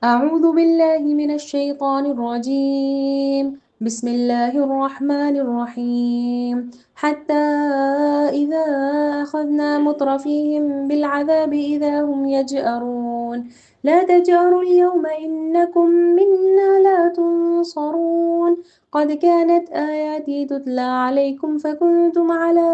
أعوذ بالله من الشيطان الرجيم. بسم الله الرحمن الرحيم. حتى إذا أخذنا مترفيهم بالعذاب إذا هم يجأرون لا تجأروا اليوم إنكم منا لا تنصرون قد كانت آياتي تتلى عليكم فكنتم على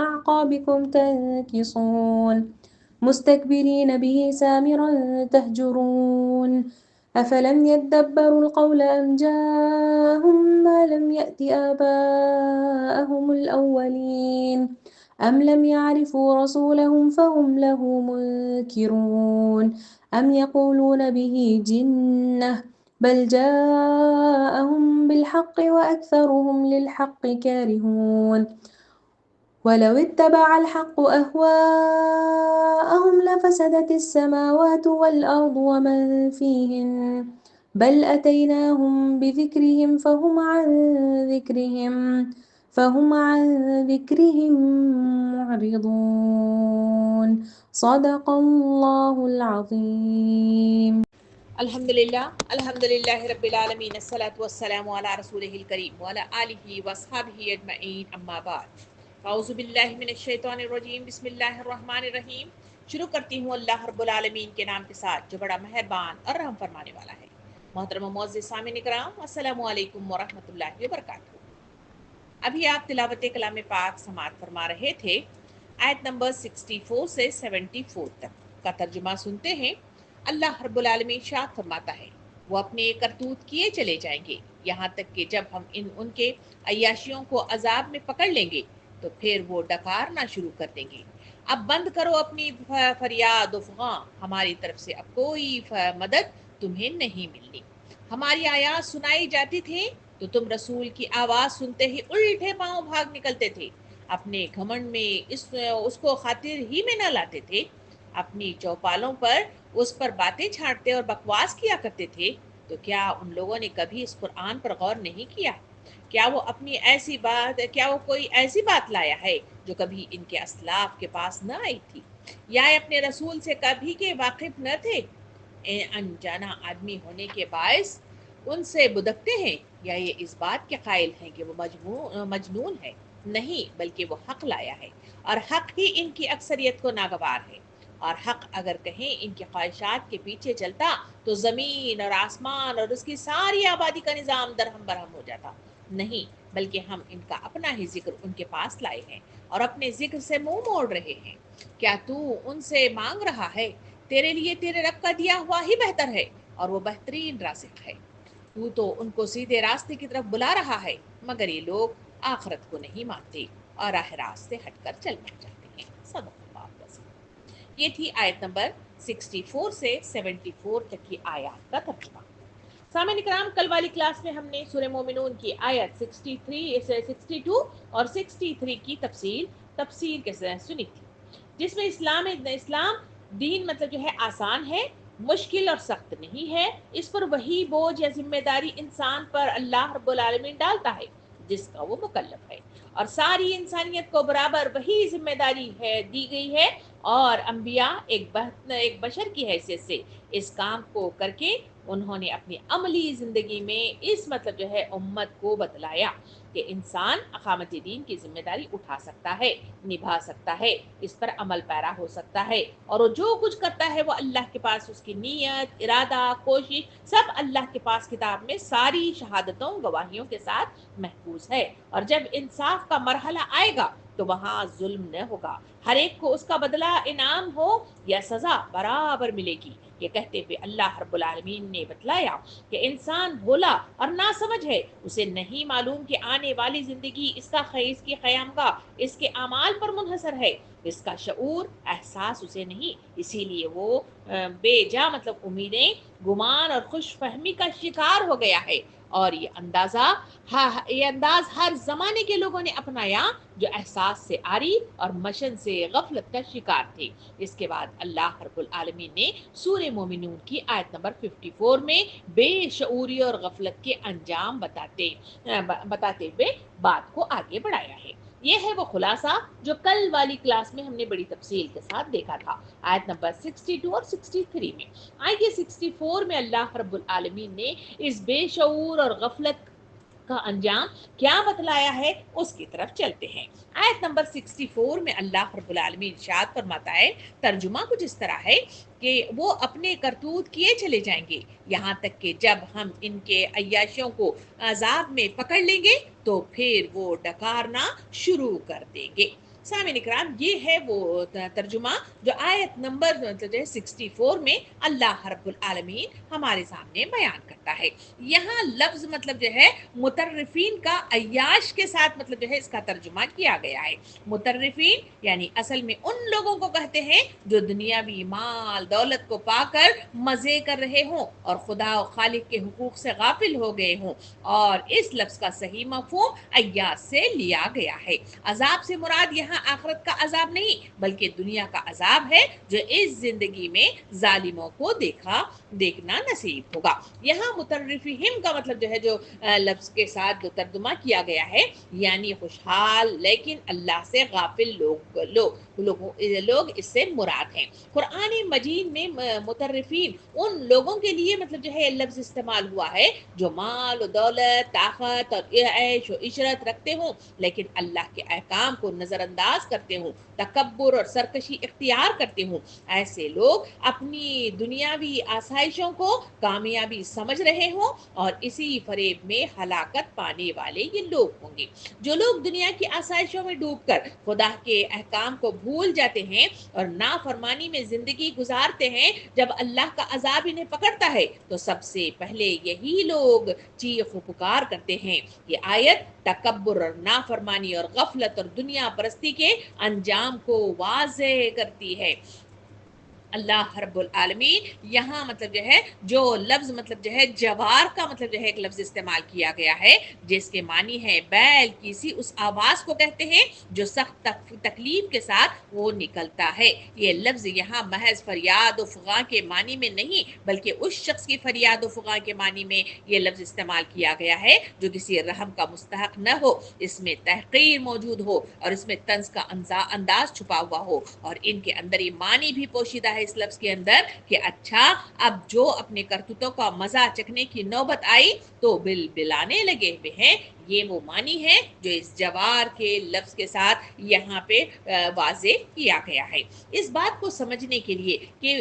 أعقابكم تنكصون مستكبرين به سامرا تهجرون أفلم يدبروا القول أم جاءهم ما لم يأت آباءهم الأولين أم لم يعرفوا رسولهم فهم له منكرون أم يقولون به جنة بل جاءهم بالحق وأكثرهم للحق كارهون ولو اتبع الحق أهواءهم لفسدت السماوات والأرض ومن فيهن بل أتيناهم بذكرهم فهم عن ذكرهم معرضون صدق الله العظيم. الحمدللہ رب العالمین الصلاۃ والسلام علی رسولہ الکریم وعلی آلہ واصحابہ اجمعین اما بعد اعوذ باللہ من الشیطان الرجیم بسم اللہ الرحمن الرحیم. شروع کرتی ہوں اللہ رب العالمین کے نام کے ساتھ جو بڑا مہربان اور رحم فرمانے والا ہے. محترم و معزز سامعین اکرام، السلام علیکم ورحمۃ اللہ وبرکاتہ. ابھی آپ تلاوت کلام پاک سماعت فرما رہے تھے. آیت نمبر 64 سے 74 تک کا ترجمہ سنتے ہیں. اللہ رب العالمین ارشاد فرماتا ہے وہ اپنے کرتوت کیے چلے جائیں گے یہاں تک کہ جب ہم ان کے عیاشیوں کو عذاب میں پکڑ لیں گے تو پھر وہ ڈکارنا شروع کر دیں گے. اب بند کرو اپنی فریاد و فغاں، ہماری طرف سے اب کوئی مدد تمہیں نہیں ملنی. ہماری آیات سنائی جاتی تھی تو تم رسول کی آواز سنتے ہی الٹے پاؤں بھاگ نکلتے تھے. اپنے گھمنڈ میں اس کو خاطر ہی میں نہ لاتے تھے. اپنی چوپالوں پر اس پر باتیں چھاڑتے اور بکواس کیا کرتے تھے. تو کیا ان لوگوں نے کبھی اس قرآن پر غور نہیں کیا؟ کیا وہ کوئی ایسی بات لایا ہے جو کبھی ان کے اسلاف کے پاس نہ آئی تھی، یا اپنے رسول سے کبھی کے واقف نہ تھے؟ انجانا آدمی ہونے کے باعث ان سے بدکتے ہیں، یا یہ اس بات کے قائل ہیں کہ وہ مجنون ہے؟ نہیں، بلکہ وہ حق لایا ہے اور حق ہی ان کی اکثریت کو ناگوار ہے. اور حق اگر کہیں ان کی خواہشات کے پیچھے چلتا تو زمین اور آسمان اور اس کی ساری آبادی کا نظام درہم برہم ہو جاتا. نہیں، بلکہ ہم ان کا اپنا ہی ذکر ان کے پاس لائے ہیں اور اپنے ذکر سے منہ موڑ رہے ہیں. کیا تو ان سے مانگ رہا ہے؟ تیرے لیے تیرے رب کا دیا ہوا ہی بہتر ہے اور وہ بہترین رازق ہے. تو ان کو سیدھے راستے کی طرف بلا رہا ہے، مگر یہ لوگ آخرت کو نہیں مانتے اور راہ راست سے ہٹ کر چلنا چاہتے ہیں. صدق اللہ العظیم. یہ تھی آیت نمبر 64 سے 74 تک کی آیات کا ترجمہ. سامعین کرام، کل والی کلاس میں ہم نے سورہ مومنون کی آیت 62 اور 63 کی تفسیر کے ساتھ سنی تھی، جس میں اسلام دین مطلب جو ہے آسان ہے، مشکل اور سخت نہیں ہے. اس پر وہی بوجھ یا ذمہ داری انسان پر اللہ رب العالمین ڈالتا ہے جس کا وہ مکلف ہے، اور ساری انسانیت کو برابر وہی ذمہ داری دی گئی ہے. اور انبیاء ایک بشر کی حیثیت سے اس کام کو کر کے انہوں نے اپنی عملی زندگی میں اس مطلب جو ہے امت کو بتلایا کہ انسان اقامت دین کی ذمہ داری اٹھا سکتا ہے، نبھا سکتا ہے، اس پر عمل پیرا ہو سکتا ہے، اور وہ جو کچھ کرتا ہے وہ اللہ کے پاس اس کی نیت، ارادہ، کوشش سب اللہ کے پاس کتاب میں ساری شہادتوں گواہیوں کے ساتھ محفوظ ہے. اور جب انصاف کا مرحلہ آئے گا تو وہاں ظلم نہ ہوگا، ہر ایک کو اس کا بدلہ انعام ہو یا سزا برابر ملے گی. یہ کہتے ہوئے اللہ رب العالمین نے بتلایا کہ انسان بھولا اور ناسمجھ ہے، اسے نہیں معلوم کہ آنے والی زندگی اس کی قیامگاہ اس کے اعمال پر منحصر ہے. اس کا شعور احساس اسے نہیں، اسی لیے وہ بے جا مطلب امیدیں، گمان اور خوش فہمی کا شکار ہو گیا ہے. اور یہ انداز ہر زمانے کے لوگوں نے اپنایا جو احساس سے عاری اور مشن سے غفلت کا شکار تھے. اس کے بعد اللہ رب العالمین نے سورہ مومنون کی آیت نمبر 54 میں بے شعوری اور غفلت کے انجام بتاتے ہوئے بات کو آگے بڑھایا ہے. یہ ہے وہ خلاصہ جو کل والی کلاس میں ہم نے بڑی تفصیل کے ساتھ دیکھا تھا، آیت نمبر 62 اور 63 میں۔ آئیے 64 میں اللہ رب العالمین نے اس بے شعور اور غفلت کا انجام کیا بتلایا ہے اس کی طرف چلتے ہیں۔ آیت نمبر 64 میں اللہ رب العالمین ارشاد فرماتا ہے، ترجمہ کچھ اس طرح ہے کہ وہ اپنے کرتوت کیے چلے جائیں گے یہاں تک کہ جب ہم ان کے عیاشیوں کو عذاب میں پکڑ لیں گے تو پھر وہ ڈکارنا شروع کر دیں گے۔ سامعین اکرام، یہ ہے وہ ترجمہ جو آیت نمبر 64 میں اللہ رب العالمین ہمارے سامنے بیان کرتا ہے۔ یہاں لفظ مطلب جو ہے مترفین کا عیاش کے ساتھ مطلب جو ہے اس کا ترجمہ کیا گیا ہے۔ مترفین یعنی اصل میں ان لوگوں کو کہتے ہیں جو دنیاوی مال دولت کو پا کر مزے کر رہے ہوں اور خدا و خالق کے حقوق سے غافل ہو گئے ہوں، اور اس لفظ کا صحیح مفہوم عیاش سے لیا گیا ہے۔ عذاب سے مراد یہاں آخرت کا عذاب نہیں بلکہ دنیا کا عذاب ہے جو اس زندگی میں ظالموں کو دیکھنا نصیب ہوگا۔ یہاں مترفہم کا مطلب جو ہے جو لفظ کے ساتھ جو ترجمہ کیا گیا ہے یعنی خوشحال لیکن اللہ سے غافل لوگ اس سے مراد ہیں۔ قرآن مجید میں مترفین ان لوگوں کے لیے مطلب جو ہے لفظ استعمال ہوا ہے جو مال و دولت، طاقت اور عیش و عشرت رکھتے ہوں لیکن اللہ کے احکام کو نظر انداز کرتے ہوں، تکبر اور سرکشی اختیار کرتے ہوں۔ ایسے لوگ اپنی دنیاوی آسائشوں کو کامیابی سمجھ رہے ہوں اور اسی فریب میں ہلاکت پانے والے یہ لوگ ہوں گے۔ جو لوگ دنیا کی آسائشوں میں ڈوب کر خدا کے احکام کو بھول جاتے ہیں اور نافرمانی میں زندگی گزارتے ہیں، جب اللہ کا عذاب انہیں پکڑتا ہے تو سب سے پہلے یہی لوگ چیخ و پکار کرتے ہیں۔ یہ آیت تکبر اور نافرمانی اور غفلت اور دنیا پرستی کے انجام کو واضح کرتی ہے۔ اللہ رب العالمین یہاں مطلب جو ہے جو لفظ مطلب جو ہے جوار کا مطلب جو ہے ایک لفظ استعمال کیا گیا ہے جس کے معنی ہے بیل کسی اس آواز کو کہتے ہیں جو سخت تکلیف کے ساتھ وہ نکلتا ہے۔ یہ لفظ یہاں محض فریاد و فغاں کے معنی میں نہیں بلکہ اس شخص کی فریاد و فغاں کے معنی میں یہ لفظ استعمال کیا گیا ہے جو کسی رحم کا مستحق نہ ہو، اس میں تحقیر موجود ہو اور اس میں طنز کا انداز چھپا ہوا ہو، اور ان کے اندر یہ معنی بھی پوشیدہ ہے اس لفظ کے اندر کہ اچھا اب جو اپنے کرتوتوں کا مزہ چکھنے کی نوبت آئی تو بل بلانے لگے ہوئے ہیں۔ یہ وہ معنی ہے جو اس جوار کے لفظ کے ساتھ یہاں پہ واضح کیا گیا ہے۔ اس بات کو سمجھنے کے لیے کہ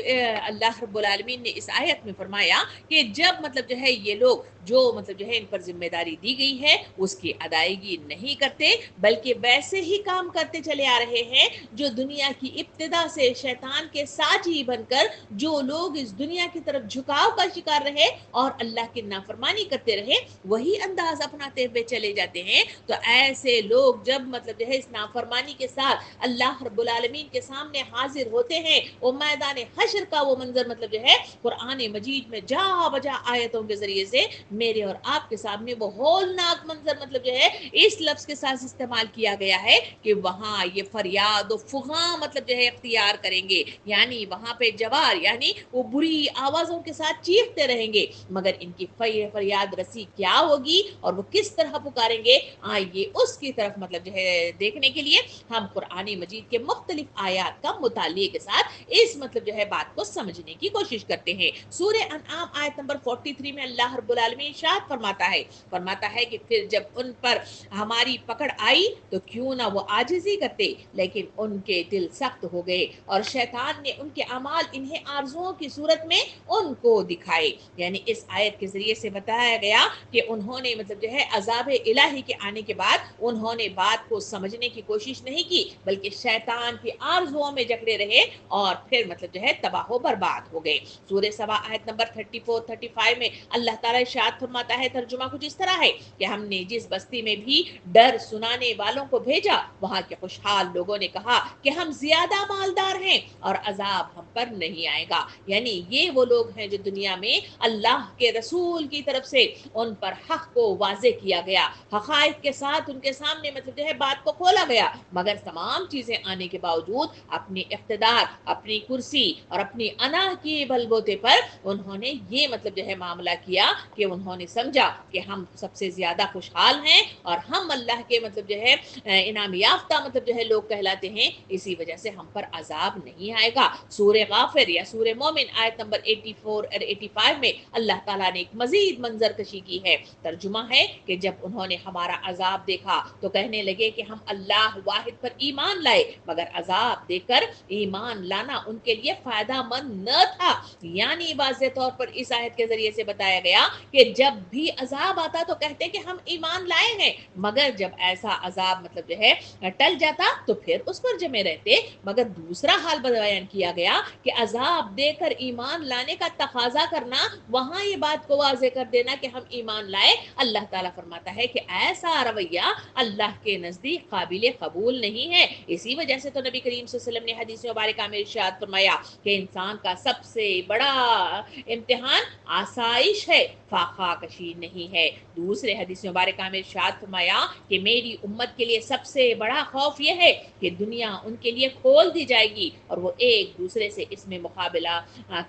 اللہ رب العالمین نے اس آیت میں فرمایا کہ جب مطلب جو ہے یہ لوگ جو مطلب جو ہے ان پر ذمہ داری دی گئی ہے اس کی ادائیگی نہیں کرتے بلکہ ویسے ہی کام کرتے چلے آ رہے ہیں جو دنیا کی ابتدا سے شیطان کے ساجی بن کر جو لوگ اس دنیا کی طرف جھکاؤ کا شکار رہے اور اللہ کی نافرمانی کرتے رہے وہی انداز اپناتے ہوئے چلے جاتے ہیں، تو ایسے لوگ جب مطلب جو ہے اس نافرمانی کے ساتھ اللہ رب العالمین کے سامنے حاضر ہوتے ہیں، وہ میدان حشر کا وہ منظر مطلب جو ہے قرآن مجید میں جا بجا آیتوں کے ذریعے سے میرے اور آپ کے سامنے وہ ہولناک منظر مطلب جو ہے اس لفظ کے ساتھ استعمال کیا گیا ہے کہ وہاں یہ فریاد و فغاں مطلب جو ہے اختیار کریں گے، یعنی وہاں پہ جوار یعنی وہ بری آوازوں کے ساتھ چیختے رہیں گے، مگر ان کی فریاد رسی کیا ہوگی اور وہ کس طرح پکاریں گے، آئیے اس کی طرف مطلب جو ہے دیکھنے کے لیے ہم قرآن مجید کے مختلف آیات کا مطالعے کے ساتھ اس مطلب جو ہے بات کو سمجھنے کی کوشش کرتے ہیں۔ سورہ انعام آیت نمبر 43 میں اللہ رب العالمین ارشاد فرماتا ہے کہ پھر جب ان پر ہماری پکڑ آئی تو کیوں نہ وہ عاجزی کرتے، لیکن ان کے دل سخت ہو گئے اور شیطان نے ان کے اعمال انہیں آرزوؤں کی صورت میں ان کو دکھائے۔ یعنی اس آیت کے ذریعے سے بتایا گیا کہ انہوں نے مطلب جو ہے عذاب الہی کے آنے کے بعد انہوں نے بات کو سمجھنے کی کوشش نہیں کی بلکہ شیطان کی آرزوؤں میں جکڑے رہے اور پھر مطلب جو ہے تباہ و برباد ہو گئے۔ سورہ سبا آیت نمبر 34-35 میں اللہ تعالیٰ ارشاد فرماتا ہے، ترجمہ کچھ اس طرح ہے کہ ہم نے جس بستی میں بھی ڈر سنانے والوں کو بھیجا وہاں کے خوشحال لوگوں نے کہا کہ ہم زیادہ مالدار ہیں اور عذاب ہم پر نہیں آئے گا۔ یعنی یہ وہ لوگ ہیں جو دنیا میں اللہ کے رسول کی طرف سے ان پر حق کو واضح کیا گیا گیا، حقائق کے ساتھ ان کے سامنے مطلب جو ہے بات کو کھولا گیا، مگر تمام چیزیں آنے کے باوجود اپنی اقتدار، اپنی کرسی اور اپنی انا کی بل بوتے پر انہوں نے یہ مطلب جو ہے معاملہ کیا کہ انہوں نے سمجھا کہ ہم سب سے زیادہ خوشحال ہیں اور ہم اللہ کے مطلب جو ہے انعام یافتہ مطلب جو ہے لوگ کہلاتے ہیں، اسی وجہ سے ہم پر عذاب نہیں آئے گا۔ سورہ غافر یا سورہ مومن آیت نمبر 84 اور 85 میں اللہ تعالیٰ نے ایک مزید منظر کشی کی ہے۔ ترجمہ ہے کہ جب انہوں نے ہمارا عذاب دیکھا تو کہنے لگے کہ ہم اللہ واحد پر ایمان لائے، مگر عذاب دیکھ کر ایمان لانا ان کے لیے فائدہ مند نہ تھا۔ یعنی واضح طور پر اس آیت کے ذریعے سے بتایا گیا کہ جب بھی عذاب آتا تو کہتے کہ ہم ایمان لائے ہیں، مگر جب ایسا عذاب مطلب جو ہے ٹل جاتا تو پھر اس پر جمے رہتے۔ مگر دوسرا حال بیان کیا گیا کہ عذاب دے کر ایمان لانے کا تقاضا کرنا، وہاں یہ بات کو واضح کر دینا کہ ہم ایمان لائے، اللہ تعالیٰ فرماتا ہے کہ ایسا رویہ اللہ کے نزدیک قابل قبول نہیں ہے۔ اسی وجہ سے تو نبی کریم صلی اللہ علیہ وسلم نے حدیث مبارکہ میں ارشاد فرمایا کہ انسان کا سب سے بڑا امتحان آسائش ہے، فاقہ کشی نہیں ہے۔ دوسرے حدیث مبارکہ میں ارشاد فرمایا کہ میری امت کے لیے سب سے بڑا خوف یہ ہے کہ دنیا ان کے لیے کھول دی جائے گی اور وہ ایک دوسرے سے اس میں مقابلہ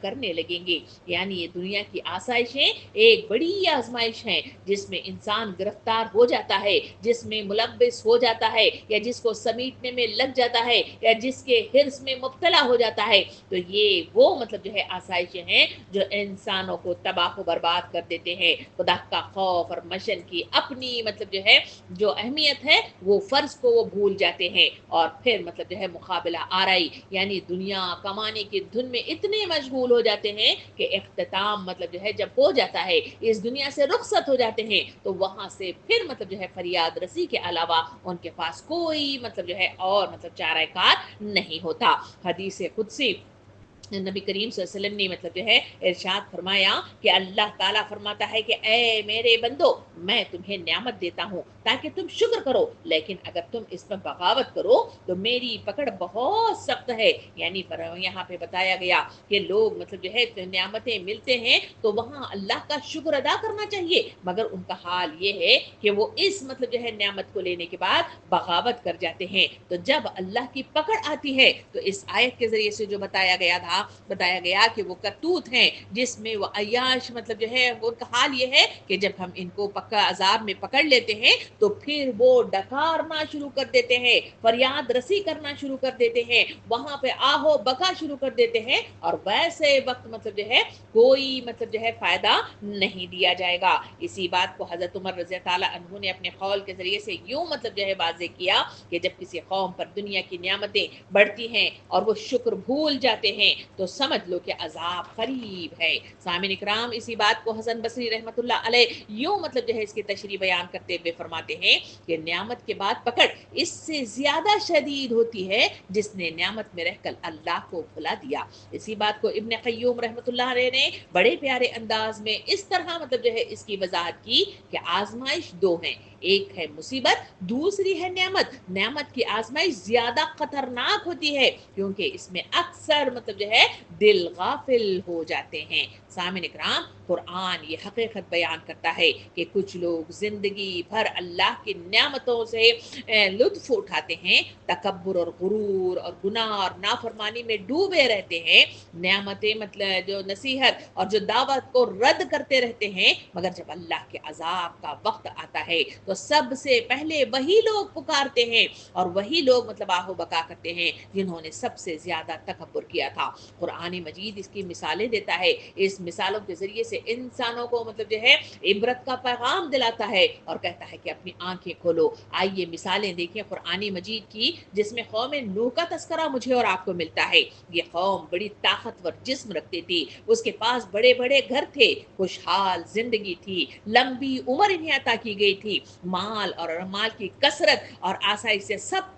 کرنے لگیں گے۔ یعنی یہ دنیا کی آسائشیں ایک بڑی آزمائش ہیں جس میں انسان گرفتار ہو جاتا ہے، جس میں ملبس ہو جاتا ہے یا جس کو سمیٹنے میں لگ جاتا ہے یا جس کے حرص میں مبتلا ہو جاتا ہے۔ تو یہ وہ مطلب جو ہے آسائشیں ہیں جو انسانوں کو تباہ و برباد کر دیتے ہیں۔ خدا کا خوف اور مشن کی اپنی مطلب جو ہے جو اہمیت ہے وہ فرض کو وہ بھول جاتے ہیں اور پھر مطلب جو ہے مقابلہ آرائی یعنی دنیا کمانے کی دھن میں اتنے مشغول ہو جاتے ہیں کہ اختتام مطلب جو ہے جب ہو جاتا ہے، اس دنیا سے رخصت ہو جاتے ہیں، تو وہاں سے پھر مطلب جو ہے فریاد رسی کے علاوہ ان کے پاس کوئی مطلب جو ہے اور مطلب چارہ کار نہیں ہوتا۔ حدیث قدسی نبی کریم صلی اللہ علیہ وسلم نے مطلب جو ہے ارشاد فرمایا کہ اللہ تعالیٰ فرماتا ہے کہ اے میرے بندو، میں تمہیں نعمت دیتا ہوں تاکہ تم شکر کرو، لیکن اگر تم اس پر بغاوت کرو تو میری پکڑ بہت سخت ہے۔ یعنی یہاں پہ بتایا گیا کہ لوگ مطلب جو ہے نعمتیں ملتے ہیں تو وہاں اللہ کا شکر ادا کرنا چاہیے، مگر ان کا حال یہ ہے کہ وہ اس مطلب جو ہے نعمت کو لینے کے بعد بغاوت کر جاتے ہیں۔ تو جب اللہ کی پکڑ آتی ہے تو اس آیت کے ذریعے سے جو بتایا گیا کہ وہ کرتوت ہیں جس میں وہ عیاش مطلب جو ہے ان کا حال یہ ہے کہ جب ہم ان کو پکا عذاب میں پکڑ لیتے ہیں تو پھر وہ ڈکارنا شروع کر دیتے ہیں، فریاد رسی کرنا شروع کر دیتے ہیں، وہاں پہ آہو بکا شروع کر دیتے ہیں، اور ویسے وقت مطلب جو ہے کوئی مطلب جو ہے فائدہ نہیں دیا جائے گا۔ اسی بات کو حضرت عمر رضی اللہ عنہ نے اپنے قول کے ذریعے سے یوں مطلب جو ہے واضح کیا کہ جب کسی قوم پر دنیا کی نعمتیں بڑھتی ہیں اور وہ شکر بھول جاتے ہیں تو سمجھ لو کہ عذاب قریب ہے۔ سامعین اکرام، اسی بات کو حسن بصری رحمۃ اللہ علیہ یوں مطلب جو ہے اس کی تشریح بیان کرتے ہوئے فرماتے ہیں کہ نعمت کے بعد پکڑ اس سے زیادہ شدید ہوتی ہے جس نے نعمت میں رہ کر اللہ کو بھلا دیا۔ اسی بات کو ابن قیوم رحمۃ اللہ علیہ نے بڑے پیارے انداز میں اس طرح مطلب جو ہے اس کی وضاحت کی کہ آزمائش دو ہیں، ایک ہے مصیبت، دوسری ہے نعمت۔ نعمت کی آزمائش زیادہ خطرناک ہوتی ہے کیونکہ اس میں اکثر مطلب جو ہے دل غافل ہو جاتے ہیں۔ سامعین اکرام، قرآن یہ حقیقت بیان کرتا ہے کہ کچھ لوگ زندگی بھر اللہ کی نعمتوں سے لطف اٹھاتے ہیں، تکبر اور غرور اور گناہ اور نافرمانی میں ڈوبے رہتے ہیں، نعمتیں مطلب جو نصیحت اور جو دعوت کو رد کرتے رہتے ہیں، مگر جب اللہ کے عذاب کا وقت آتا ہے تو سب سے پہلے وہی لوگ پکارتے ہیں اور وہی لوگ مطلب آہو بکا کرتے ہیں جنہوں نے سب سے زیادہ تکبر کیا تھا۔ قرآن مجید اس کی مثالیں دیتا ہے، اس مثالوں کے ذریعے سے انسانوں کو مطلب جو ہے عبرت کا پیغام دلاتا ہے اور کہتا ہے کہ اپنی آنکھیں کھولو۔ آئیے مثالیں دیکھیں قرآن مجید کی جس میں قوم نوح کا تذکرہ مجھے اور آپ کو ملتا ہے۔ یہ قوم بڑی طاقتور جسم رکھتی تھی، اس کے پاس بڑے بڑے گھر تھے، خوشحال زندگی تھی، لمبی عمر انہیں عطا کی گئی تھی، مال اور مال کی کثرت اور آسائش سے سب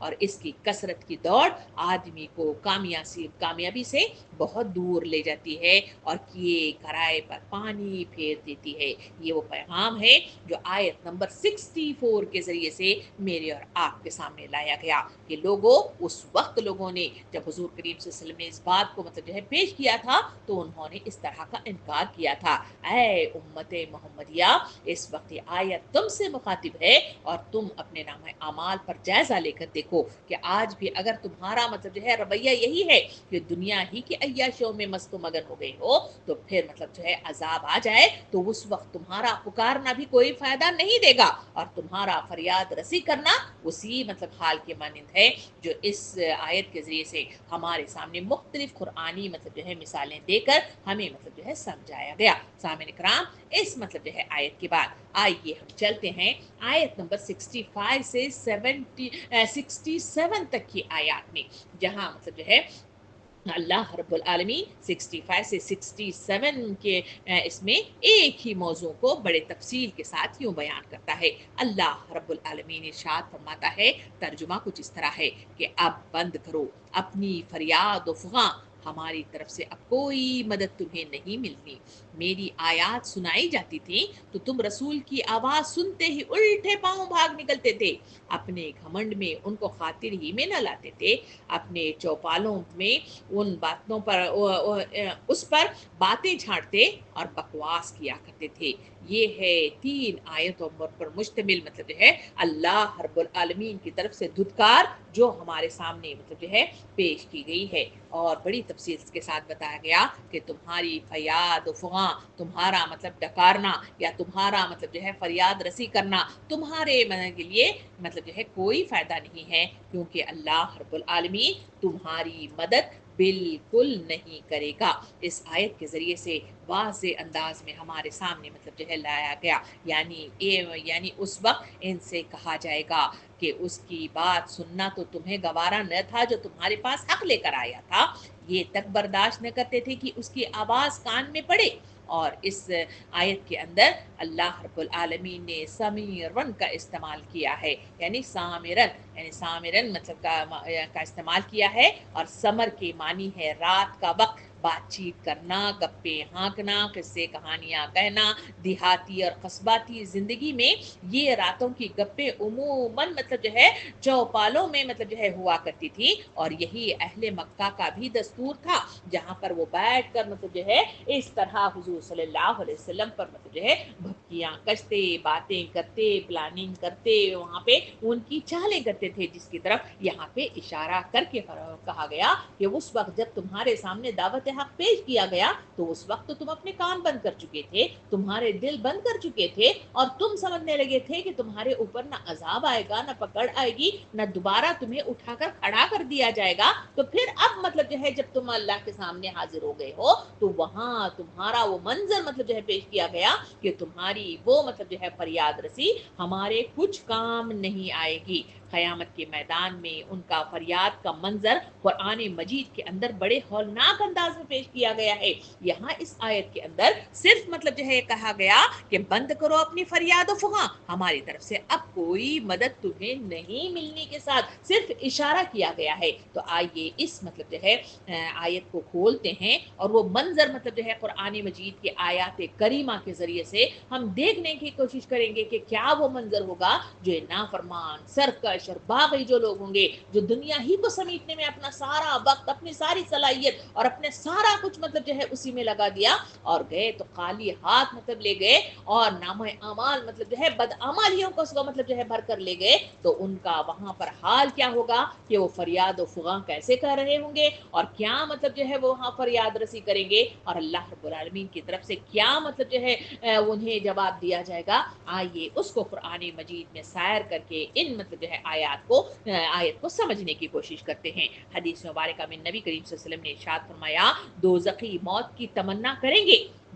اور اس کی کثرت کی دوڑ آدمی کو کامیابی سے بہت دور لے جاتی ہے اور کیے کرائے پر پانی پھیر دیتی ہے۔ یہ وہ پیغام ہے جو آیت نمبر 64 کے ذریعے سے میرے اور آپ کے سامنے لایا گیا کہ اس وقت لوگوں نے جب حضور کریم صلی اللہ علیہ وسلم نے اس بات کو پیش کیا تھا تو انہوں نے اس طرح کا انکار کیا تھا۔ اے امت محمدیہ، اس وقت یہ آیت تم سے مخاطب ہے اور تم اپنے نامہ اعمال پر جائزہ لے کر دیکھو کہ آج بھی اگر تمہارا رویہ یہی ہے کہ دنیا ہی کی عیاشیوں میں مست و مگن ہو گئے ہو تو پھر عذاب آ جائے تو اس وقت تمہارا پکارنا بھی کوئی فائدہ نہیں دے گا اور تمہارا فریاد رسی کرنا اسی حال کے مانند ہے جو اس آیت کے ذریعے سے ہمارے سامنے مختلف قرآنی مثالیں دے کر ہمیں سمجھایا گیا۔ سامعین کرام، اس آیت کے بعد آئیے ہم چلتے ہیں آیت نمبر 65 سے 67 تک کی آیات میں، جہاں اللہ رب العالمین 65 سے 67 کے اس میں ایک ہی موضوع کو بڑے تفصیل کے ساتھ یوں بیان کرتا ہے۔ اللہ رب العالمین ارشاد فرماتا ہے، ترجمہ کچھ اس طرح ہے کہ اب بند کرو اپنی فریاد و فغاں، ہماری طرف سے اب کوئی مدد تمہیں نہیں ملنی۔ میری آیات سنائی جاتی تھی تو تم رسول کی آواز سنتے ہی الٹے پاؤں بھاگ نکلتے تھے، اپنے گھمنڈ میں ان کو خاطر ہی میں نہ لاتے تھے، اپنے چوپالوں میں ان باتوں پر اس پر باتیں جھاڑتے اور بکواس کیا کرتے تھے۔ یہ ہے 3 آیتوں پر مشتمل اللہ رب العالمین کی طرف سے دھتکار جو ہمارے سامنے پیش کی گئی ہے، اور بڑی تفصیل کے ساتھ بتایا گیا کہ تمہاری فریاد و فغاں، تمہارا ڈکارنا یا تمہارا فریاد رسی کرنا تمہارے کے لیے کوئی فائدہ نہیں ہے، کیونکہ اللہ رب العالمین تمہاری مدد بالکل نہیں کرے گا۔ اس آیت کے ذریعے سے واضح انداز میں ہمارے سامنے لایا گیا، یعنی اس وقت ان سے کہا جائے گا کہ اس کی بات سننا تو تمہیں گوارا نہ تھا جو تمہارے پاس حق لے کر آیا تھا، یہ تک برداشت نہ کرتے تھے کہ اس کی آواز کان میں پڑے۔ اور اس آیت کے اندر اللہ رب العالمین نے سمیرن کا استعمال کیا ہے، یعنی سامرن کا استعمال کیا ہے، اور سمر کے معنی ہے رات کا وقت بات چیت کرنا، گپے ہانکنا، قصے کہانیاں کہنا۔ دیہاتی اور قصباتی زندگی میں یہ راتوں کی گپیں عموماً چوپالوں میں ہوا کرتی تھی، اور یہی اہل مکہ کا بھی دستور تھا، جہاں پر وہ بیٹھ کر اس طرح حضور صلی اللہ علیہ وسلم پر بھپکیاں کشتے، باتیں کرتے، پلاننگ کرتے، وہاں پہ ان کی چالیں کرتے تھے، جس کی طرف یہاں پہ اشارہ کر کے کہا گیا کہ اس وقت جب تمہارے سامنے دعوت حق پیش کیا گیا تو اس وقت تم اپنے کان بند کر چکے تھے، تمہارے دل بند کر چکے تھے، اور تم سمجھنے لگے تھے کہ تمہارے اوپر نہ عذاب آئے گا، نہ پکڑ آئے گی، نہ دوبارہ تمہیں اٹھا کر کھڑا کر دیا جائے گا۔ تو پھر اب جب تم اللہ کے سامنے حاضر ہو گئے ہو تو وہاں تمہارا وہ منظر پیش کیا گیا کہ تمہاری وہ فریاد رسی ہمارے کچھ کام نہیں آئے گی۔ قیامت کے میدان میں ان کا فریاد کا منظر قرآن مجید کے اندر بڑے ہولناک انداز میں پیش کیا گیا ہے۔ یہاں اس آیت کے اندر صرف کہا گیا کہ بند کرو اپنی فریاد و فغاں، ہماری طرف سے اب کوئی مدد تمہیں نہیں ملنے کے ساتھ صرف اشارہ کیا گیا ہے۔ تو آئیے اس آیت کو کھولتے ہیں اور وہ منظر قرآن مجید کے آیات کریمہ کے ذریعے سے ہم دیکھنے کی کوشش کریں گے کہ کیا وہ منظر ہوگا جو نافرمان، سرکش اور باغی جو لوگ ہوں گے، جو دنیا ہی کو سمیٹنے میں اپنا سارا وقت، اپنی ساری صلاحیت اور اپنے سارا کچھ اسی میں لگا دیا اور گئے تو خالی ہاتھ لے گئے، اور نامہ اعمال بدعمالیوں کو بھر کر لے گئے، تو ان کا وہاں پر حال کیا ہوگا کہ وہ فریاد و فغاں کیسے کر رہے ہوں گے، اور کیا وہ وہاں فریاد رسی کریں گے، اور اللہ رب العالمین کی طرف سے کیا انہیں جواب دیا جائے گا۔ آئیے اس کو قرآن مجید میں سیر کر کے ان آیت کو سمجھنے کی کوشش کرتے ہیں۔ حدیث مبارکہ میں نبی کریم صلی اللہ علیہ وسلم نے ارشاد فرمایا، دوزخی موت کی تمنا کریں گے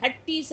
37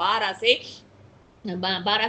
12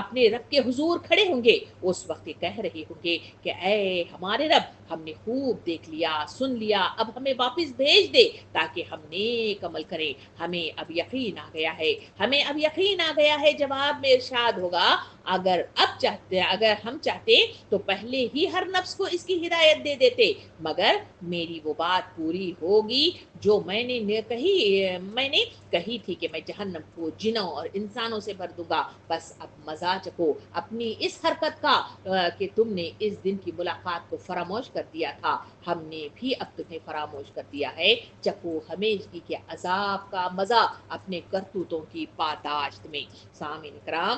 اپنے رب کے حضور کھڑے ہوں گے، اس وقت یہ کہہ رہے ہوں گے کہ اے ہمارے رب، ہم نے خوب دیکھ لیا، سن لیا، اب ہمیں واپس بھیج دے تاکہ ہم نیک عمل کریں، ہمیں اب یقین آ گیا ہے، ہمیں اب یقین آ گیا ہے۔ جواب میں ارشاد ہوگا اگر ہم چاہتے تو پہلے ہی ہر نفس کو اس کی ہدایت دے دیتے، مگر میری وہ بات پوری ہوگی جو میں نے کہی تھی کہ میں جہنم کو جنوں اور انسانوں سے بھر دوں گا۔ بس اب مزہ چکو اپنی اس حرکت کا کہ تم نے اس دن کی ملاقات کو فراموش کر دیا تھا، ہم نے بھی اب تمہیں فراموش کر دیا ہے، چکو ہمیشگی کے عذاب کا مزہ اپنے کرتوتوں کی پاداشت میں۔ سامعین کرام،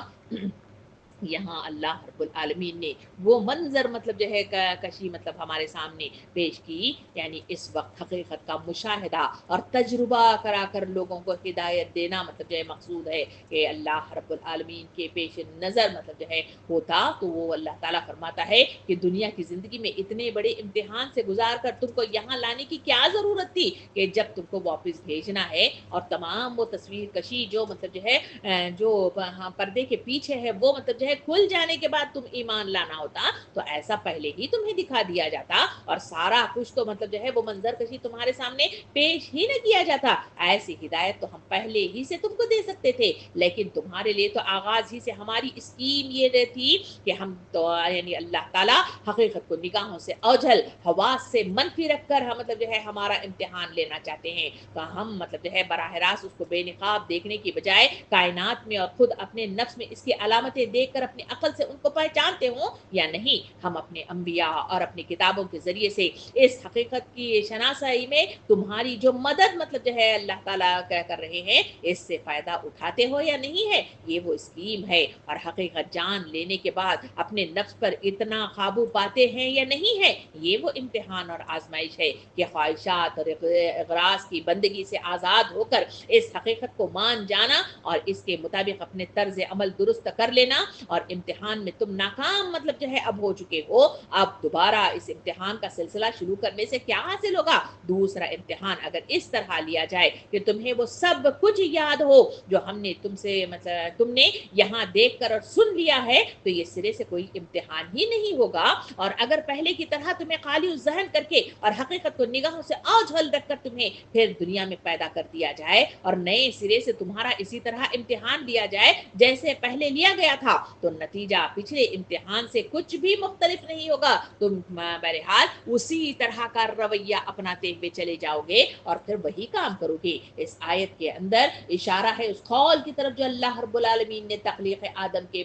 یہاں اللہ رب العالمین نے وہ منظر مطلب جو ہے کشی مطلب ہمارے سامنے پیش کی، یعنی اس وقت حقیقت کا مشاہدہ اور تجربہ کرا کر لوگوں کو ہدایت دینا مطلب جو ہے مقصود ہے کہ اللہ رب العالمین کے پیش نظر مطلب جو ہے ہوتا تو وہ اللہ تعالیٰ فرماتا ہے کہ دنیا کی زندگی میں اتنے بڑے امتحان سے گزار کر تم کو یہاں لانے کی کیا ضرورت تھی کہ جب تم کو واپس بھیجنا ہے اور تمام وہ تصویر کشی جو مطلب جو ہے جو پردے کے پیچھے ہے وہ مطلب جو ہے کھل جانے کے بعد تم ایمان لانا ہوتا تو ایسا پہلے ہی تمہیں دکھا دیا جاتا اور سارا کچھ تو مطلب جو ہے وہ منظر کشی تمہارے سامنے پیش ہی نہ کیا جاتا۔ ایسی ہدایت تو ہم پہلے ہی سے تم کو دے سکتے تھے، لیکن تمہارے لیے تو آغاز ہی سے ہماری اسکیم یہ رہتی کہ ہم تو یعنی اللہ تعالیٰ حقیقت کو نگاہوں سے اوجھل، حواس سے منفی رکھ کر ہم مطلب جو ہے ہمارا امتحان لینا چاہتے ہیں، تو ہم مطلب جو ہے براہ راست اس کو بے نقاب دیکھنے کی بجائے کائنات میں اور خود اپنے نفس میں اس کی علامتیں دیکھ کر اپنی عقل سے ان کو پہچانتے ہوں یا نہیں، ہم اپنے انبیاء اور اپنی کتابوں کے ذریعے سے اس حقیقت کی شناسائی میں تمہاری جو مدد مطلب جو ہے اللہ تعالیٰ کر رہے ہیں اس سے فائدہ اٹھاتے ہو یا نہیں ہے، یہ وہ اسکیم ہے۔ اور حقیقت جان لینے کے بعد اپنے نفس پر اتنا قابو پاتے ہیں یا نہیں ہے، یہ وہ امتحان اور آزمائش ہے کہ خواہشات اور اغراض کی بندگی سے آزاد ہو کر اس حقیقت کو مان جانا اور اس کے مطابق اپنے طرز عمل درست کر لینا، اور امتحان میں تم ناکام مطلب جو ہے اب ہو چکے ہو، اب دوبارہ اس امتحان کا سلسلہ شروع کرنے سے کیا حاصل ہوگا؟ دوسرا امتحان اگر اس طرح لیا جائے کہ تمہیں وہ سب کچھ یاد ہو جو ہم نے تم سے مطلب تم نے یہاں دیکھ کر اور سن لیا ہے تو یہ سرے سے کوئی امتحان ہی نہیں ہوگا، اور اگر پہلے کی طرح تمہیں خالی الذہن کر کے اور حقیقت کو نگاہوں سے اوجھل رکھ کر تمہیں پھر دنیا میں پیدا کر دیا جائے اور نئے سرے سے تمہارا اسی طرح امتحان لیا جائے جیسے پہلے لیا گیا تھا تو نتیجہ پچھلے امتحان سے کچھ بھی مختلف نہیں ہوگا، تم بہرحال اسی طرح کا رویہ اپناتے ہوئے چلے جاؤ گے اور پھر وہی کام کرو گے۔ اس آیت کے اندر اشارہ ہے اس قول کی طرف جو اللہ رب العالمین نے تخلیق آدم کے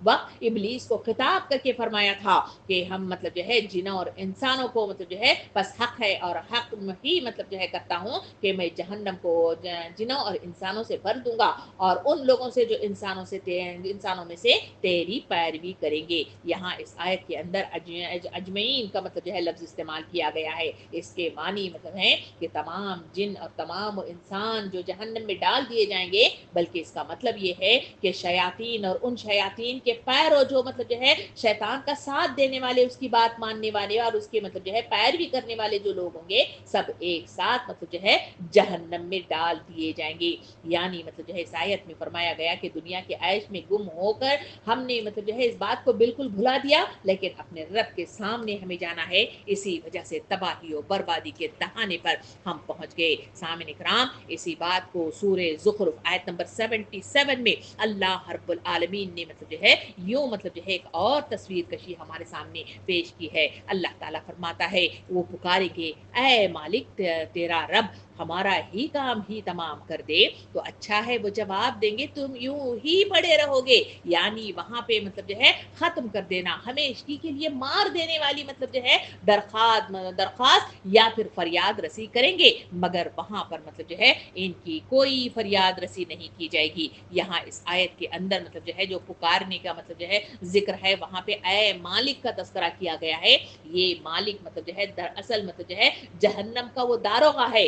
وقت ابلیس کو خطاب کر کے فرمایا تھا کہ ہم مطلب جو ہے جنوں اور انسانوں کو مطلب جو ہے بس حق ہے اور حق ہی مطلب جو ہے کرتا ہوں کہ میں جہنم کو جنوں اور انسانوں سے بھر دوں گا اور ان لوگوں سے جو انسانوں میں سے تیری پیروی کریں گے۔ یہاں اس آیت کے اندر اجمعین کا مطلب جو ہے لفظ استعمال کیا گیا ہے، اس کے معنی مطلب ہے کہ تمام جن اور تمام انسان جو جہنم میں ڈال دیے جائیں گے، بلکہ اس کا مطلب یہ ہے کہ شیاطین اور ان شیاطین کے پیرو جو مطلب جو ہے شیطان کا ساتھ دینے والے، اس کی بات ماننے والے اور اس کے مطلب جو ہے پیروی کرنے والے جو لوگ ہوں گے سب ایک ساتھ مطلب جو ہے جہنم میں ڈال دیے جائیں گے۔ یعنی مطلب جو ہے اس آیت میں فرمایا گیا کہ دنیا کے عیش میں گم ہو کر ہم نے مطلب جو ہے اس بات کو بالکل بھلا دیا، لیکن اپنے رب کے سامنے ہمیں جانا ہے، اسی وجہ سے تباہی و بربادی کے دہانے پر ہم پہنچ گئے۔ سامعین کرام، اسی بات کو سورہ زخرف آیت نمبر 77 میں اللہ رب العالمین نے مطلب جو ہے یوں مطلب جو ہے ایک اور تصویر کشی ہمارے سامنے پیش کی ہے۔ اللہ تعالیٰ فرماتا ہے وہ پکاریں گے اے مالک تیرا رب ہمارا ہی کام ہی تمام کر دے، تو اچھا ہے وہ جواب دیں گے تم یوں ہی پڑے رہو گے، یعنی وہاں پہ مطلب جو ہے ختم کر دینا، ہمیشگی کے لیے مار دینے والی مطلب جو ہے درخواست یا پھر فریاد رسی کریں گے، مگر وہاں پر مطلب جو ہے ان کی کوئی فریاد رسی نہیں کی جائے گی۔ یہاں اس آیت کے اندر مطلب جو ہے جو پکارنے کا مطلب جو ہے ذکر ہے، وہاں پہ اے مالک کا تذکرہ کیا گیا ہے۔ یہ مالک مطلب جو ہے دراصل مطلب جو ہے جہنم کا وہ داروغہ ہے،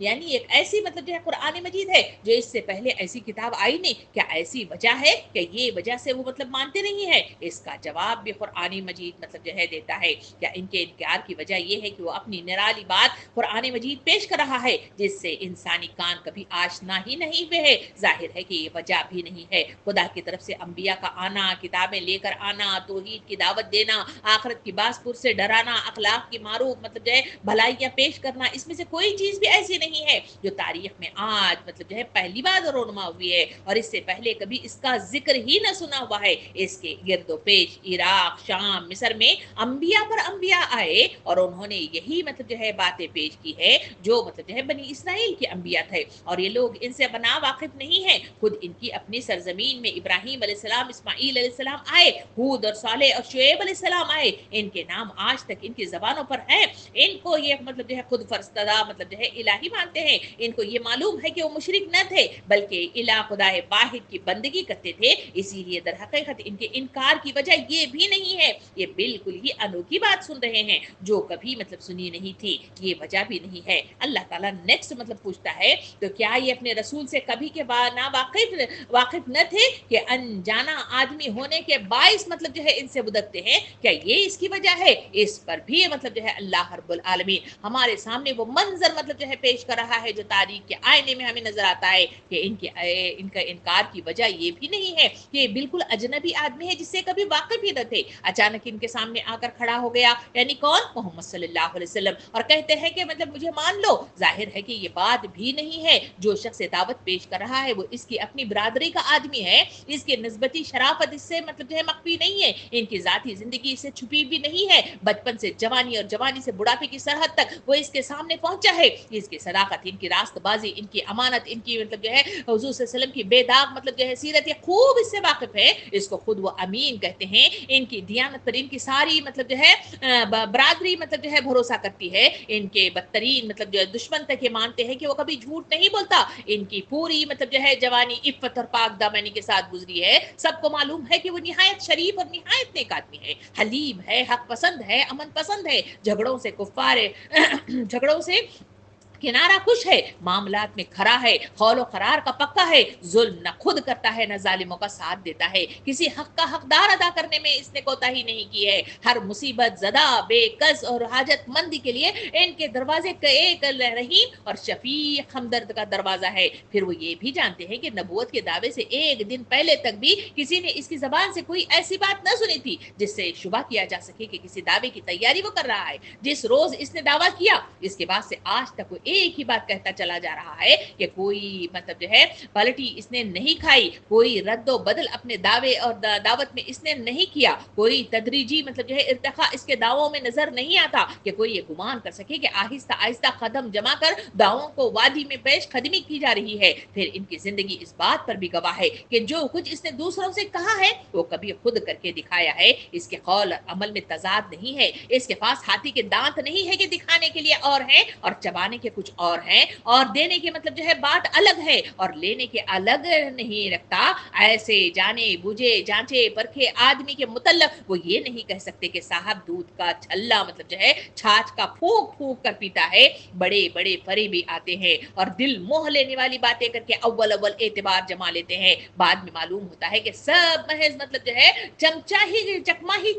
یعنی ایک ایسی مطلب جو ہے قرآن مجید ہے جو اس سے پہلے ایسی کتاب آئی نہیں، کیا ایسی وجہ ہے کہ یہ وجہ سے وہ مطلب مانتے نہیں ہیں؟ اس کا جواب بھی قرآن مجید مطلب جو ہے دیتا ہے، کیا ان کے انکار کی وجہ یہ ہے کہ وہ اپنی نرالی بات قرآن مجید پیش کر رہا ہے جس سے انسانی کان کبھی آشنا ہی نہیں ہوئے ہے؟ ظاہر ہے کہ یہ وجہ بھی نہیں ہے۔ خدا کی طرف سے انبیاء کا آنا، کتابیں لے کر آنا، توحید کی دعوت دینا، آخرت کی باس پور سے ڈرانا، اخلاق کی معروف مطلب جو ہے بھلائیاں پیش کرنا، اس میں سے کوئی چیز بھی ایسی نہیں ہے جو تاریخ میں آج مطلب جو ہے پہلی بار رونما ہوئی ہے، اور اس سے پہلے کبھی اس کا ذکر ہی نہ سنا ہوا ہے۔ اس کے گرد و پیش عراق، شام، مصر میں انبیاء پر انبیاء آئے اور انہوں نے یہی مطلب جو ہے باتیں پیش کی ہے جو مطلب جو ہے بنی اسرائیل کے انبیاء تھے، اور یہ لوگ ان سے بنا واقف نہیں ہیں۔ خود ان کی اپنی سرزمین میں ابراہیم علیہ السلام، اسماعیل علیہ السلام آئے، ہود اور صالح اور شعیب علیہ السلام آئے، ان کے نام آج تک ان کی زبانوں پر ہیں۔ ان کو یہ مطلب جو ہے خود فرستدہ مطلب جو ہے الہی مانتے ہیں، ان کو یہ معلوم ہے کہ وہ مشرک نہ تھے بلکہ الہ خدا واحد کی بندگی کرتے تھے، اسی لیے در حقیقت ان کے انکار کی وجہ یہ بھی نہیں ہے، یہ بالکل ہی انوکھی بات سن رہے ہیں جو کبھی مطلب سنی نہیں تھی، یہ وجہ بھی نہیں ہے۔ اللہ تعالیٰ نیکسٹ مطلب پوچھتا ہے تو کیا یہ اپنے رسول سے کبھی کے بعد نا واقف نہ تھے کہ انجانا آدمی ہونے کے باعث مطلب جو ہے ان سے بدکتے ہیں؟ کیا یہ اس کی وجہ ہے؟ اس پر بھی مطلب جو ہے اللہ رب العالمین ہمارے سامنے وہ منظر مطلب جو ہے پیش کر رہا ہے جو تاریخ کے آئینے میں ہمیں نظر آتا ہے کہ ان کا انکار کی وجہ یہ بھی نہیں ہے کہ یہ بالکل اجنبی آدمی ہے جس سے کبھی واقف ہی نہ تھے، اچانک ان کے سامنے آ کر کھڑا ہو گیا، یعنی کون؟ محمد صلی اللہ علیہ وسلم، اور کہتے ہیں کہ مطلب مجھے مان لو۔ ظاہر ہے کہ یہ بات بھی نہیں ہے، جو شخص دعوت پیش کر رہا ہے وہ اس کی اپنی برادری کا آدمی ہے، اس کی نسبتی شرافت اس سے مطلب جو ہے مخفی نہیں ہے، ان کی ذاتی زندگی اس سے چھپی بھی نہیں ہے، بچپن سے جوانی اور جوانی سے بڑھاپے کی سرحد تک وہ اس کے سامنے پہنچا ہے، اس کی صداقت، ان کی راست بازی، ان کی امانت، ان کی مطلب جو ہے حضور صلی اللہ علیہ وسلم کی بے داغ مطلب جو ہے سیرت، یہ خوب اس سے واقف ہے، اس کو خود وہ امین کہتے ہیں، ان کی دیانت پر ان کی ساری مطلب جو ہے برادری مطلب جو ہے بھروسہ کرتی ہے، ان کے بدترین مطلب جو ہے دشمن تک یہ مانتے ہیں کہ وہ کبھی جھوٹ نہیں بولتا، ان کی پوری مطلب جو ہے جوانی عفت اور پاک دامنی کے ساتھ گزری ہے، سب کو معلوم ہے کہ وہ نہایت شریف اور نہایت نیک آدمی ہے، حلیم ہے، حق پسند ہے، امن پسند ہے، جھگڑوں سے کفار جھگڑوں سے کنارہ کش ہے، معاملات میں کھرا ہے، قول و قرار کا پکا ہے، ظلم نہ خود کرتا ہے نہ ظالموں کا ساتھ دیتا ہے، کسی حق کا حقدار ادا کرنے میں اس نے کوتاہی نہیں کی ہے، ہر مصیبت زدہ، بے کس اور حاجت مندی کے لیے ان کے دروازے کا ایک رحیم اور شفیق ہمدرد کا دروازہ ہے۔ پھر وہ یہ بھی جانتے ہیں کہ نبوت کے دعوے سے ایک دن پہلے تک بھی کسی نے اس کی زبان سے کوئی ایسی بات نہ سنی تھی جس سے شبہ کیا جا سکے کہ کسی دعوے کی تیاری وہ کر رہا ہے۔ جس روز اس نے دعویٰ کیا اس کے بعد سے آج تک وہ ایک ہی بات کہتا چلا جا رہا ہے کہ کوئی مطلب جو ہے پلٹی اس نے نہیں کھائی، کوئی رد و بدل اپنے دعوے اور دعوت میں اس نے نہیں کیا، کوئی تدریجی مطلب جو ہے ارتقاء اس کے دعووں میں نظر نہیں آتا کہ کوئی یہ گمان کر سکے کہ آہستہ آہستہ قدم جما کر دعووں کو وادی میں پیش قدمی کی جا رہی ہے۔ پھر ان کی زندگی اس بات پر بھی گواہ ہے کہ جو کچھ اس نے دوسروں سے کہا ہے وہ کبھی خود کر کے دکھایا ہے، اس کے قول عمل میں تضاد نہیں ہے، اس کے پاس ہاتھی کے دانت نہیں ہے کہ دکھانے کے لیے اور ہیں اور چبانے کے کچھ اور ہیں، اور دینے کے مطلب جو ہے بات الگ ہے اور لینے کے الگ نہیں رکھتا۔ ایسے جانے بوجھے جانچے پرکھے آدمی کے متعلق وہ یہ نہیں کہہ سکتے کہ صاحب دودھ کا چھلا مطلب جو ہے چھاچھ کا پھونک پھونک کر پیتا ہے۔ بڑے بڑے فریبی آتے ہیں اور دل موہ لینے والی باتیں کر کے اول اعتبار جما لیتے ہیں، بعد میں معلوم ہوتا ہے کہ سب محض مطلب جو ہے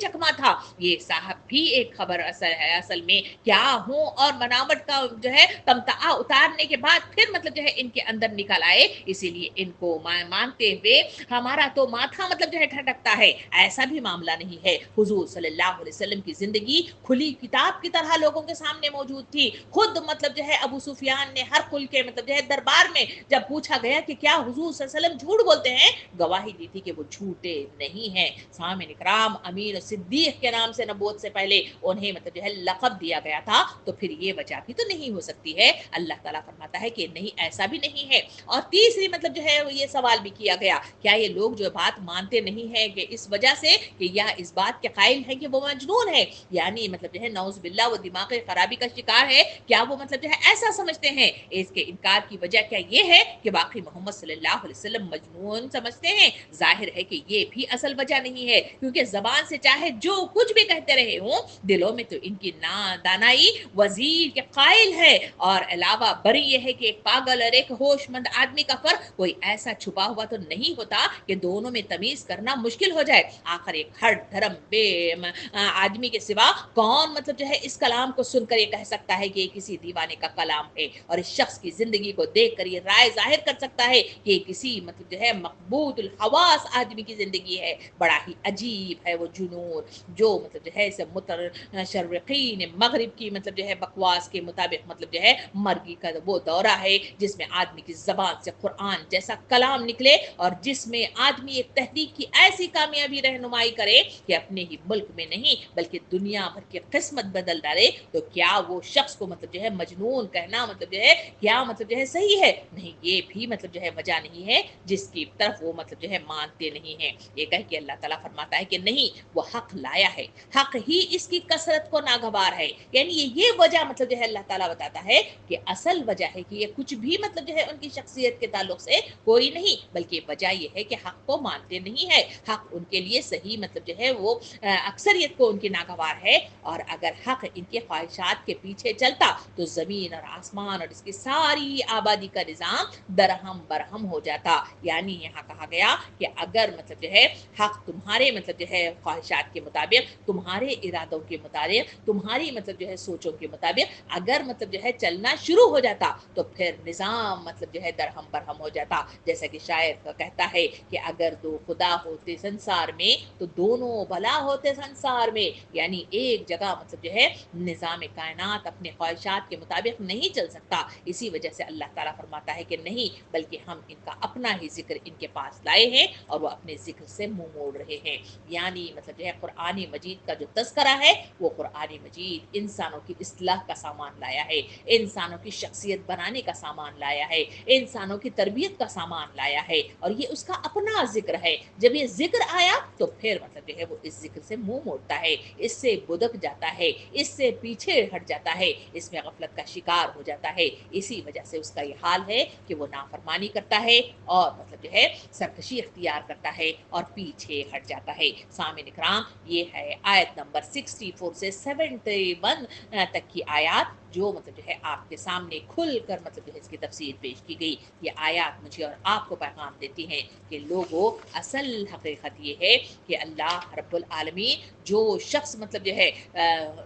چکما تھا۔ یہ صاحب بھی ایک خبر اصل ہے، اصل میں کیا ہوں اور بناوٹ کا جو ہے تمتعہ اتارنے کے بعد پھر مطلب جو ہے ان کے اندر نکل آئے، اسی لیے ان کو مانتے ہوئے ہمارا تو ماتھا مطلب جو ہے ٹھٹکتا ہے۔ ایسا بھی معاملہ نہیں ہے، حضور صلی اللہ علیہ وسلم کی زندگی کھلی کتاب کی طرح لوگوں کے سامنے موجود تھی، خود مطلب جو ہے ابو سفیان نے ہر کل کے مطلب جو ہے دربار میں جب پوچھا گیا کہ کیا حضور صلی اللہ علیہ وسلم جھوٹ بولتے ہیں، گواہی دی تھی کہ وہ جھوٹے نہیں ہیں۔ سامعین کرام، امیر صدیق کے نام سے نبوت سے پہلے انہیں مطلب جو ہے لقب دیا گیا تھا، تو پھر یہ وجہ بھی تو نہیں ہو سکتی ہے۔ اللہ تعالیٰ فرماتا ہے کہ نہیں، ایسا بھی نہیں ہے۔ اور تیسری مطلب جو ہے یہ سوال بھی کیا گیا، کیا یہ لوگ جو بات مانتے نہیں ہیں کہ اس وجہ سے کہ یا اس بات کے قائل ہیں کہ وہ مجنون ہے، یعنی مطلب جو ہے نعوذ باللہ وہ دماغی خرابی کا شکار ہے، کیا وہ مطلب جو ہے ایسا سمجھتے ہیں؟ اس کے انکار کی وجہ کیا یہ ہے کہ باقی محمد صلی اللہ علیہ وسلم مجنون سمجھتے ہیں؟ ظاہر ہے کہ یہ بھی اصل وجہ نہیں ہے، کیونکہ زبان سے چاہے جو کچھ بھی کہتے رہے ہوں، دلوں میں تو ان کی دانائی وزیر کے قائل ہے، اور علاوہ بری یہ ہے کہ ایک پاگل اور ایک ہوش مند آدمی کا فرق کوئی ایسا چھپا ہوا تو نہیں ہوتا کہ دونوں میں تمیز کرنا مشکل ہو جائے۔ آخر ایک ہر دھرم بے آدمی کے سوا کون مطلب جو ہے اس کلام کو سن کر یہ کہہ سکتا ہے کہ یہ کسی دیوانے کا کلام ہے، اور اس شخص کی زندگی کو دیکھ کر یہ رائے ظاہر کر سکتا ہے کہ یہ کسی مطلب جو ہے مقبوض الحواس آدمی کی زندگی ہے۔ بڑا ہی عجیب ہے وہ جنون جو مطلب جو ہے اسے متشرقین مغرب کی مطلب جو ہے بکواس کے مطابق مطلب جو ہے مرگی کا وہ دورہ ہے جس میں آدمی کی زبان سے قرآن جیسا کلام نکلے اور جس میں آدمی ایک تحریک کی ایسی کامیابی رہنمائی کرے کہ اپنے ہی ملک میں نہیں بلکہ دنیا بھر کی قسمت بدل ڈالے۔ تو کیا وہ شخص کو مطلب جو ہے مجنون کہنا مطلب جو ہے کیا مطلب جو ہے صحیح ہے؟ نہیں، یہ بھی مطلب جو ہے وجہ نہیں ہے جس کی طرف وہ مطلب جو ہے مانتے نہیں ہیں۔ یہ کہہ کہ اللہ تعالیٰ فرماتا ہے کہ نہیں، وہ حق لایا ہے، حق ہی اس کی کثرت کو ناگوار ہے۔ یعنی یہ وجہ مطلب جو ہے اللہ تعالیٰ بتاتا ہے کہ اصل وجہ ہے کہ یہ کچھ بھی مطلب جو ہے ان کی شخصیت کے تعلق سے کوئی نہیں، بلکہ وجہ یہ ہے کہ حق کو مانتے نہیں ہے، حق ان کے لیے صحیح مطلب جو ہے وہ اکثریت کو ان کی ناگوار ہے۔ اور اگر حق ان کے خواہشات کے پیچھے چلتا تو زمین اور آسمان اور اس کی ساری آبادی کا نظام درہم برہم ہو جاتا۔ یعنی یہاں کہا گیا کہ اگر مطلب جو ہے حق تمہارے مطلب جو ہے خواہشات کے مطابق، تمہارے ارادوں کے مطابق، تمہاری مطلب جو ہے سوچوں کے مطابق اگر مطلب جو ہے چلنا شروع ہو جاتا تو پھر نظام مطلب جو ہے درہم برہم ہو جاتا۔ جیسا کہ شاعر کہتا ہے کہ اگر دو خدا ہوتے سنسار میں تو دونوں بھلا ہوتے سنسار میں۔ یعنی ایک جگہ مطلب جو ہے نظام کائنات اپنے خواہشات کے مطابق نہیں چل سکتا، اسی وجہ سے اللہ تعالیٰ فرماتا ہے کہ نہیں، بلکہ ہم ان کا اپنا ہی ذکر ان کے پاس لائے ہیں اور وہ اپنے ذکر سے منہ موڑ رہے ہیں۔ یعنی مطلب جو ہے قرآن مجید کا جو تذکرہ ہے وہ قرآن مجید انسانوں کی اصلاح کا سامان لایا ہے، انسانوں کی شخصیت بنانے کا سامان لایا ہے، انسانوں کی تربیت کا سامان لایا ہے، اور یہ اس کا اپنا ذکر ہے۔ جب یہ ذکر آیا تو پھر مطلب جو ہے وہ اس ذکر سے منہ موڑتا ہے، اس سے بدک جاتا ہے، اس سے پیچھے ہٹ جاتا ہے، اس میں غفلت کا شکار ہو جاتا ہے۔ اسی وجہ سے اس کا یہ حال ہے کہ وہ نافرمانی کرتا ہے اور مطلب جو ہے سرکشی اختیار کرتا ہے اور پیچھے ہٹ جاتا ہے۔ سامعین اکرام، یہ ہے آیت نمبر 64 سے 71 تک کی آیات جو مطلب جو ہے آپ کے سامنے کھل کر مطلب جو ہے اس کی تفسیر پیش کی گئی۔ یہ آیات مجھے اور آپ کو پیغام دیتی ہیں کہ لوگوں، اصل حقیقت یہ ہے کہ اللہ رب العالمین جو شخص مطلب جو ہے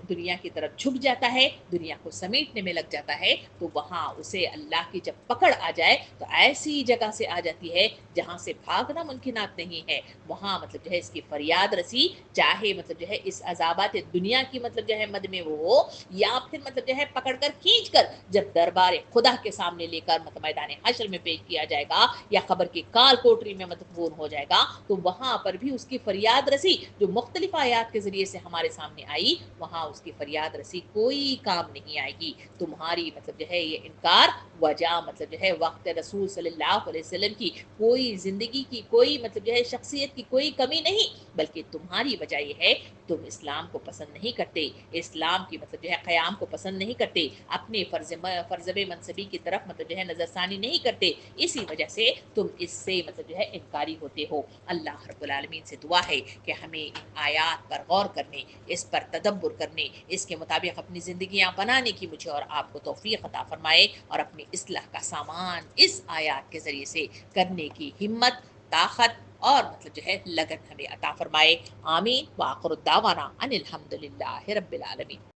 دنیا کی طرف جھک جاتا ہے، دنیا کو سمیٹنے میں لگ جاتا ہے، تو وہاں اسے اللہ کی جب پکڑ آ جائے تو ایسی جگہ سے آ جاتی ہے جہاں سے بھاگنا ممکنات نہیں ہے۔ وہاں مطلب جو ہے اس کی فریاد رسی، چاہے مطلب جو ہے اس عذابات دنیا کی مطلب جو ہے مد میں وہ ہو، یا پھر مطلب جو ہے پکڑ کر کھینچ کر جب دربار خدا کے سامنے لے کر مطلب میدان حشر میں پیش کیا جائے گا یا خبر کی کال کوٹری میں مدفون ہو جائے گا، تو وہاں پر بھی اس کی فریاد رسی جو مختلف آیات کے ذریعے سے ہمارے سامنے آئی، وہاں اس کی فریاد رسی کوئی کام نہیں آئے گی۔ تمہاری مطلب جو ہے یہ انکار وجہ مطلب جو ہے وقت رسول صلی اللہ علیہ وسلم کی کوئی زندگی کی کوئی مطلب جو ہے شخصیت کی کوئی کمی نہیں، بلکہ تمہاری وجہ یہ ہے تم اسلام کو پسند نہیں کرتے، اسلام کی مطلب جو ہے قیام کو پسند نہیں کرتے، اپنے فرض منصبی کی طرف مطلب جو ہے نظر ثانی نہیں کرتے، اسی وجہ سے تم اس سے مطلب جو ہے انکاری ہوتے ہو۔ اللہ رب العالمین سے دعا ہے کہ ہمیں ان آیات پر غور کرنے، اس پر تدبر کرنے، اس کے مطابق اپنی زندگیاں بنانے کی مجھے اور آپ کو توفیق عطا فرمائے، اور اپنی اصلاح کا سامان اس آیات کے ذریعے سے کرنے کی ہمت، طاقت اور مطلب جو ہے لگن ہمیں عطا فرمائے۔ آمین۔ وآخر الدعوانا ان الحمد للہ رب العالمین۔